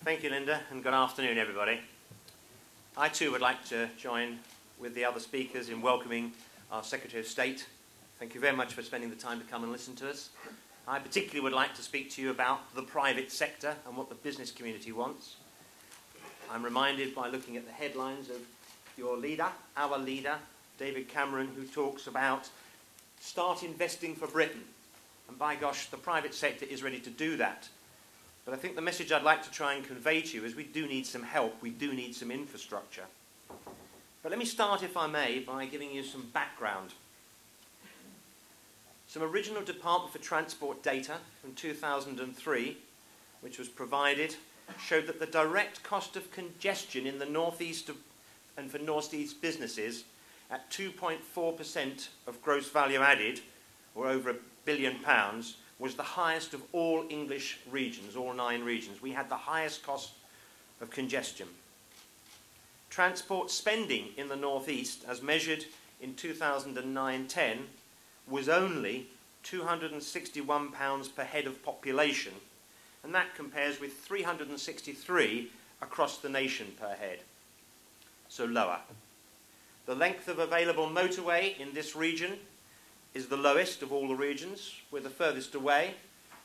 Thank you, Linda, and good afternoon, everybody. I too would like to join with the other speakers in welcoming our Secretary of State. Thank you very much for spending the time to come and listen to us. I particularly would like to speak to you about the private sector and what the business community wants. I'm reminded by looking at the headlines of your leader, our leader, David Cameron, who talks about start investing for Britain. And by gosh, the private sector is ready to do that. But I think the message I'd like to try and convey to you is we do need some help, we do need some infrastructure. But let me start, if I may, by giving you some background. Some original Department for Transport data from 2003, which was provided, showed that the direct cost of congestion in the northeast and for northeast businesses at 2.4% of gross value added, or over £1 billion, was the highest of all English regions, all 9 regions. We had the highest cost of congestion. Transport spending in the northeast, as measured in 2009-10, was only £261 per head of population, and that compares with 363 across the nation per head, so lower. The length of available motorway in this region is the lowest of all the regions. We're the furthest away.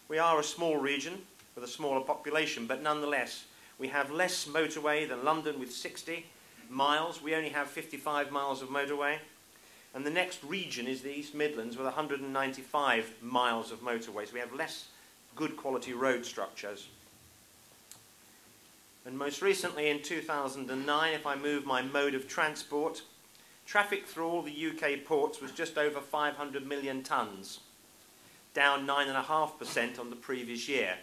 We are a small region with a smaller population, but nonetheless, we have less motorway than London with 60 miles. We only have 55 miles of motorway. And the next region is the East Midlands with 195 miles of motorway. So we have less good quality road structures. And most recently in 2009, if I move my mode of transport, traffic through all the UK ports was just over 500 million tonnes, down 9.5% on the previous year.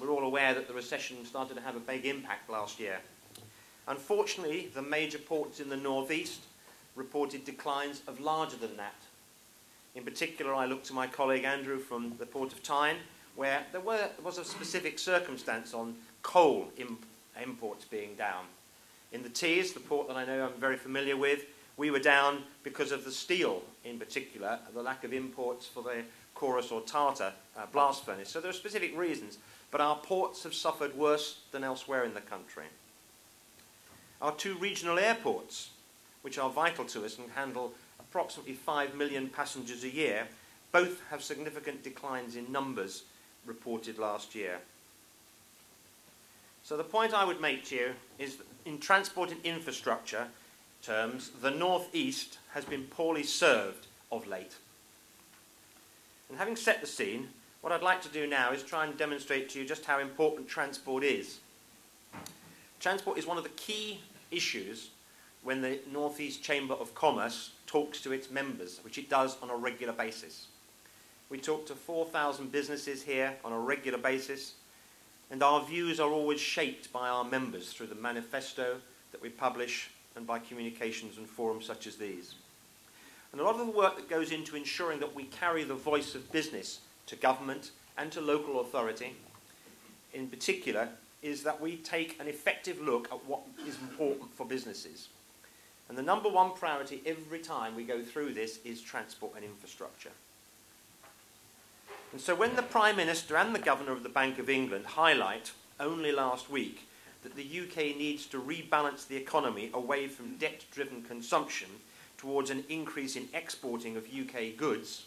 We're all aware that the recession started to have a big impact last year. Unfortunately, the major ports in the northeast reported declines of larger than that. In particular, I look to my colleague Andrew from the Port of Tyne, where there was a specific circumstance on coal imports being down. In the Tees, the port that I know I'm very familiar with, we were down because of the steel, in particular, the lack of imports for the Chorus or Tata blast furnace. So there are specific reasons, but our ports have suffered worse than elsewhere in the country. Our 2 regional airports, which are vital to us and handle approximately 5 million passengers a year, both have significant declines in numbers reported last year. So the point I would make to you is that in transport and infrastructure terms, the northeast has been poorly served of late. And having set the scene, what I'd like to do now is try and demonstrate to you just how important transport is. Transport is one of the key issues when the North East Chamber of Commerce talks to its members, which it does on a regular basis. We talk to 4,000 businesses here on a regular basis, and our views are always shaped by our members through the manifesto that we publish and by communications and forums such as these. And a lot of the work that goes into ensuring that we carry the voice of business to government and to local authority, in particular, is that we take an effective look at what is important for businesses. And the number one priority every time we go through this is transport and infrastructure. And so when the Prime Minister and the Governor of the Bank of England highlight, only last week, that the UK needs to rebalance the economy away from debt-driven consumption towards an increase in exporting of UK goods,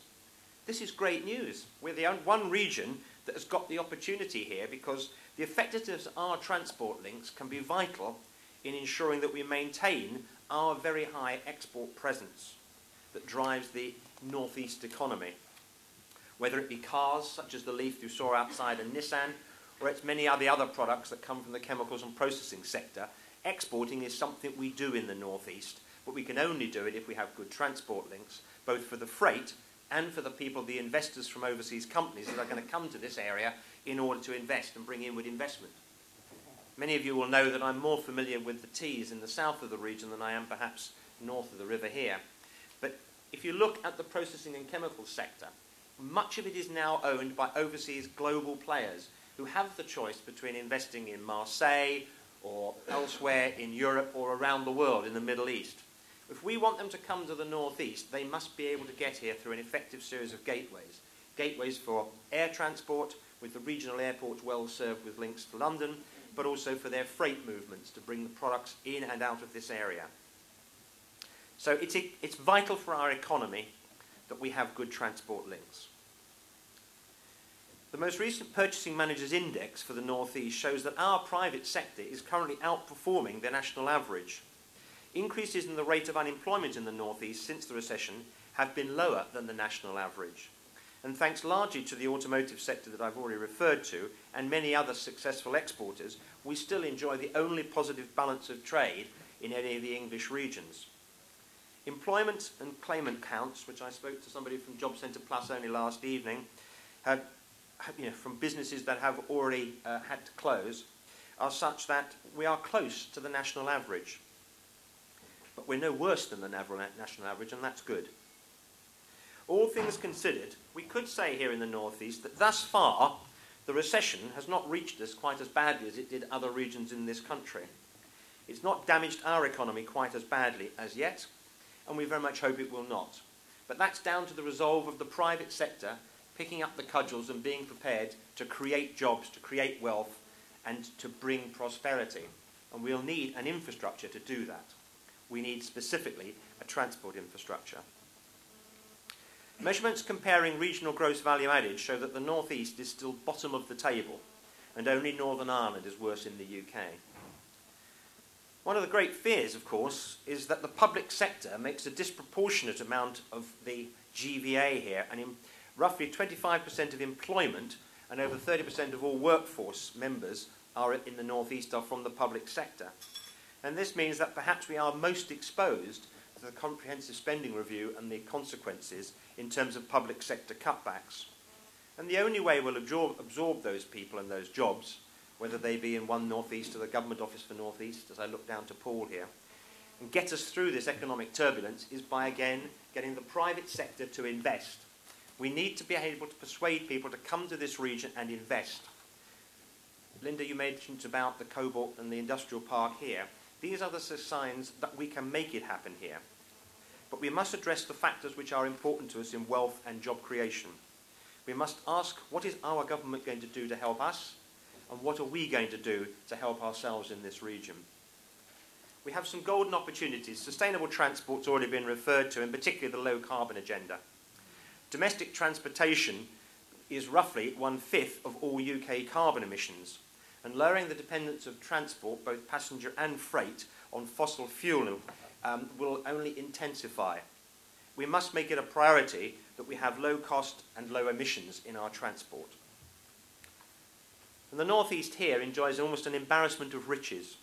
this is great news. We're the one region that has got the opportunity here because the effectiveness of our transport links can be vital in ensuring that we maintain our very high export presence that drives the northeast economy. Whether it be cars, such as the Leaf you saw outside, and Nissan, or it's many of the other products that come from the chemicals and processing sector, exporting is something we do in the northeast, but we can only do it if we have good transport links, both for the freight and for the people, the investors from overseas companies that are going to come to this area in order to invest and bring inward investment. Many of you will know that I'm more familiar with the Tees in the south of the region than I am perhaps north of the river here. But if you look at the processing and chemical sector, much of it is now owned by overseas global players who have the choice between investing in Marseille or elsewhere in Europe or around the world in the Middle East. If we want them to come to the northeast, they must be able to get here through an effective series of gateways. Gateways for air transport, with the regional airports well served with links to London, but also for their freight movements to bring the products in and out of this area. So it's vital for our economy that we have good transport links. The most recent Purchasing Managers Index for the North East shows that our private sector is currently outperforming the national average. Increases in the rate of unemployment in the North East since the recession have been lower than the national average. And thanks largely to the automotive sector that I've already referred to and many other successful exporters, we still enjoy the only positive balance of trade in any of the English regions. Employment and claimant counts, which I spoke to somebody from Job Centre Plus only last evening, from businesses that have already had to close, are such that we are close to the national average. But we're no worse than the national average, and that's good. All things considered, we could say here in the North East that thus far the recession has not reached us quite as badly as it did other regions in this country. It's not damaged our economy quite as badly as yet, and we very much hope it will not. But that's down to the resolve of the private sector picking up the cudgels and being prepared to create jobs, to create wealth, and to bring prosperity. And we'll need an infrastructure to do that. We need specifically a transport infrastructure. Measurements comparing regional gross value added show that the North East is still bottom of the table, and only Northern Ireland is worse in the UK. One of the great fears, of course, is that the public sector makes a disproportionate amount of the GVA here, and roughly 25% of employment and over 30% of all workforce members are in the North East are from the public sector. And this means that perhaps we are most exposed to the comprehensive spending review and the consequences in terms of public sector cutbacks. And the only way we'll absorb those people and those jobs, whether they be in One North East or the Government Office for North East, as I look down to Paul here, and get us through this economic turbulence is by, again, getting the private sector to invest. We need to be able to persuade people to come to this region and invest. Linda, you mentioned about the cobalt and the industrial park here. These are the signs that we can make it happen here. But we must address the factors which are important to us in wealth and job creation. We must ask, what is our government going to do to help us? And what are we going to do to help ourselves in this region? We have some golden opportunities. Sustainable transport's already been referred to, in particular the low carbon agenda. Domestic transportation is roughly 1/5 of all UK carbon emissions, and lowering the dependence of transport, both passenger and freight, on fossil fuel will only intensify. We must make it a priority that we have low cost and low emissions in our transport. And the North East here enjoys almost an embarrassment of riches.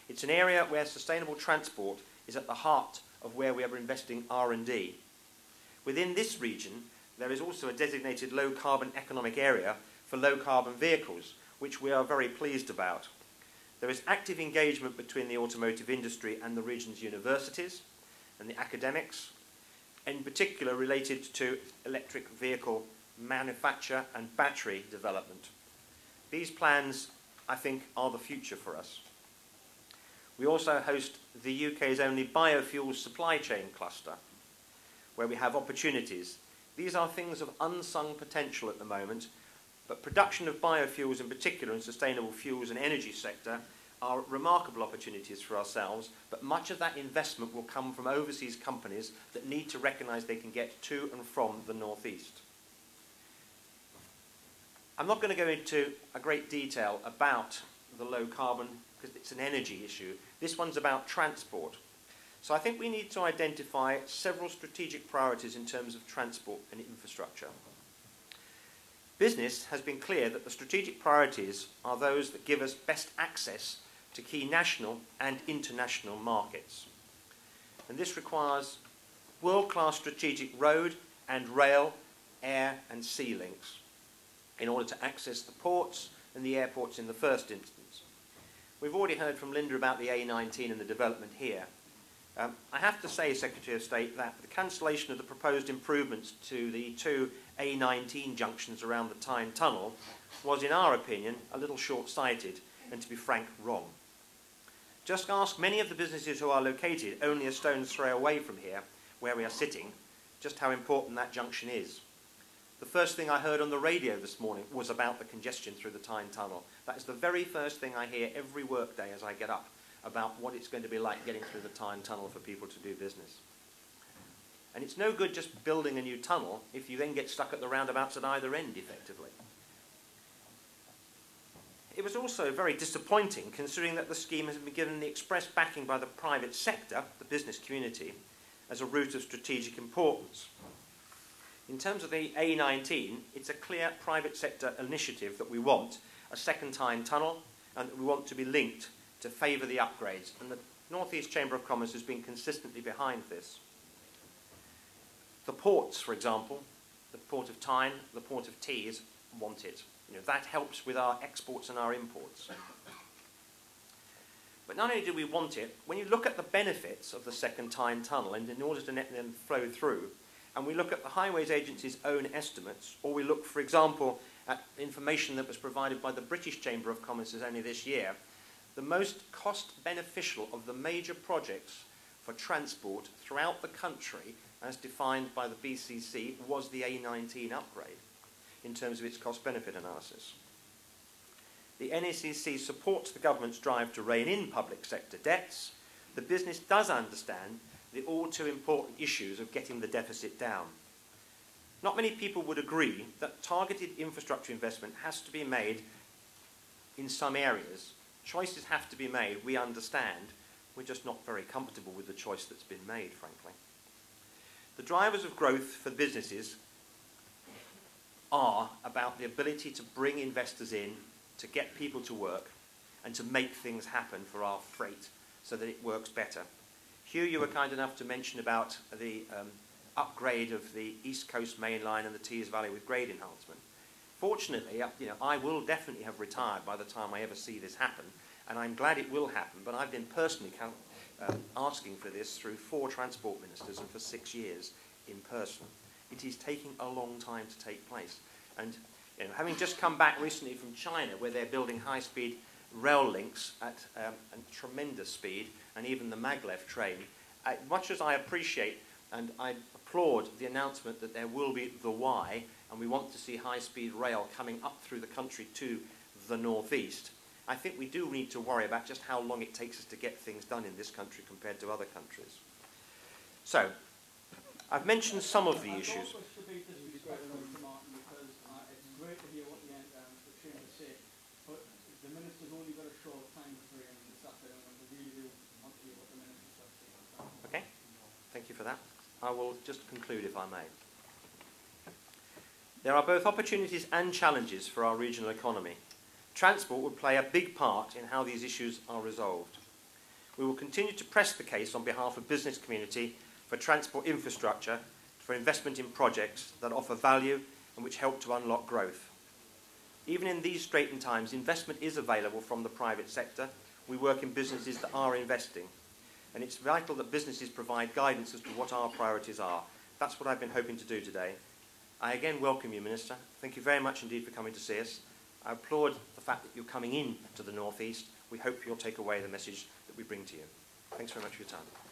It's an area where sustainable transport is at the heart of where we are investing R&D. Within this region, there is also a designated low-carbon economic area for low-carbon vehicles, which we are very pleased about. There is active engagement between the automotive industry and the region's universities and the academics, in particular related to electric vehicle manufacture and battery development. These plans, I think, are the future for us. We also host the UK's only biofuels supply chain cluster, where we have opportunities. These are things of unsung potential at the moment, but production of biofuels in particular and sustainable fuels and energy sector are remarkable opportunities for ourselves, but much of that investment will come from overseas companies that need to recognise they can get to and from the North East. I'm not going to go into a great detail about the low carbon because it's an energy issue. This one's about transport. So I think we need to identify several strategic priorities in terms of transport and infrastructure. Business has been clear that the strategic priorities are those that give us best access to key national and international markets. And this requires world-class strategic road and rail, air and sea links in order to access the ports and the airports in the first instance. We've already heard from Linda about the A19 and the development here. I have to say, Secretary of State, that the cancellation of the proposed improvements to the two A19 junctions around the Tyne Tunnel was, in our opinion, a little short-sighted and, to be frank, wrong. Just ask many of the businesses who are located only a stone's throw away from here, where we are sitting, just how important that junction is. The first thing I heard on the radio this morning was about the congestion through the Tyne Tunnel. That is the very first thing I hear every workday as I get up, about what it's going to be like getting through the Tyne Tunnel for people to do business. And it's no good just building a new tunnel if you then get stuck at the roundabouts at either end, effectively. It was also very disappointing, considering that the scheme has been given the express backing by the private sector, the business community, as a route of strategic importance. In terms of the A19, it's a clear private sector initiative that we want, a second Tyne Tunnel, and that we want to be linked to favour the upgrades. And the North East Chamber of Commerce has been consistently behind this. The ports, for example, the Port of Tyne, the Port of Tees, want it. You know, that helps with our exports and our imports. But not only do we want it, when you look at the benefits of the second Tyne Tunnel, and in order to let them flow through, and we look at the Highways Agency's own estimates, or we look, for example, at information that was provided by the British Chamber of Commerce only this year, the most cost beneficial of the major projects for transport throughout the country, as defined by the BCC, was the A19 upgrade in terms of its cost-benefit analysis. The NECC supports the government's drive to rein in public sector debts. The business does understand the all too important issues of getting the deficit down. Not many people would agree that targeted infrastructure investment has to be made in some areas. Choices have to be made, we understand. We're just not very comfortable with the choice that's been made, frankly. The drivers of growth for businesses are about the ability to bring investors in, to get people to work, and to make things happen for our freight so that it works better. Hugh, you were kind enough to mention about the upgrade of the East Coast Main Line and the Tees Valley with grade enhancement. Fortunately, you know, I will definitely have retired by the time I ever see this happen, and I'm glad it will happen, but I've been personally asking for this through 4 transport ministers and for 6 years in person. It is taking a long time to take place. And you know, having just come back recently from China, where they're building high-speed rail links at a tremendous speed, and even the maglev train, much as I appreciate and I applaud the announcement that there will be the Y, and we want to see high-speed rail coming up through the country to the northeast, I think we do need to worry about just how long it takes us to get things done in this country compared to other countries. So, I've mentioned some of the issues. Okay, thank you for that. I will just conclude if I may. There are both opportunities and challenges for our regional economy. Transport will play a big part in how these issues are resolved. We will continue to press the case on behalf of business community for transport infrastructure, for investment in projects that offer value and which help to unlock growth. Even in these straitened times, investment is available from the private sector. We work in businesses that are investing. And it's vital that businesses provide guidance as to what our priorities are. That's what I've been hoping to do today. I again welcome you, Minister. Thank you very much indeed for coming to see us. I applaud the fact that you're coming in to the North East. We hope you'll take away the message that we bring to you. Thanks very much for your time.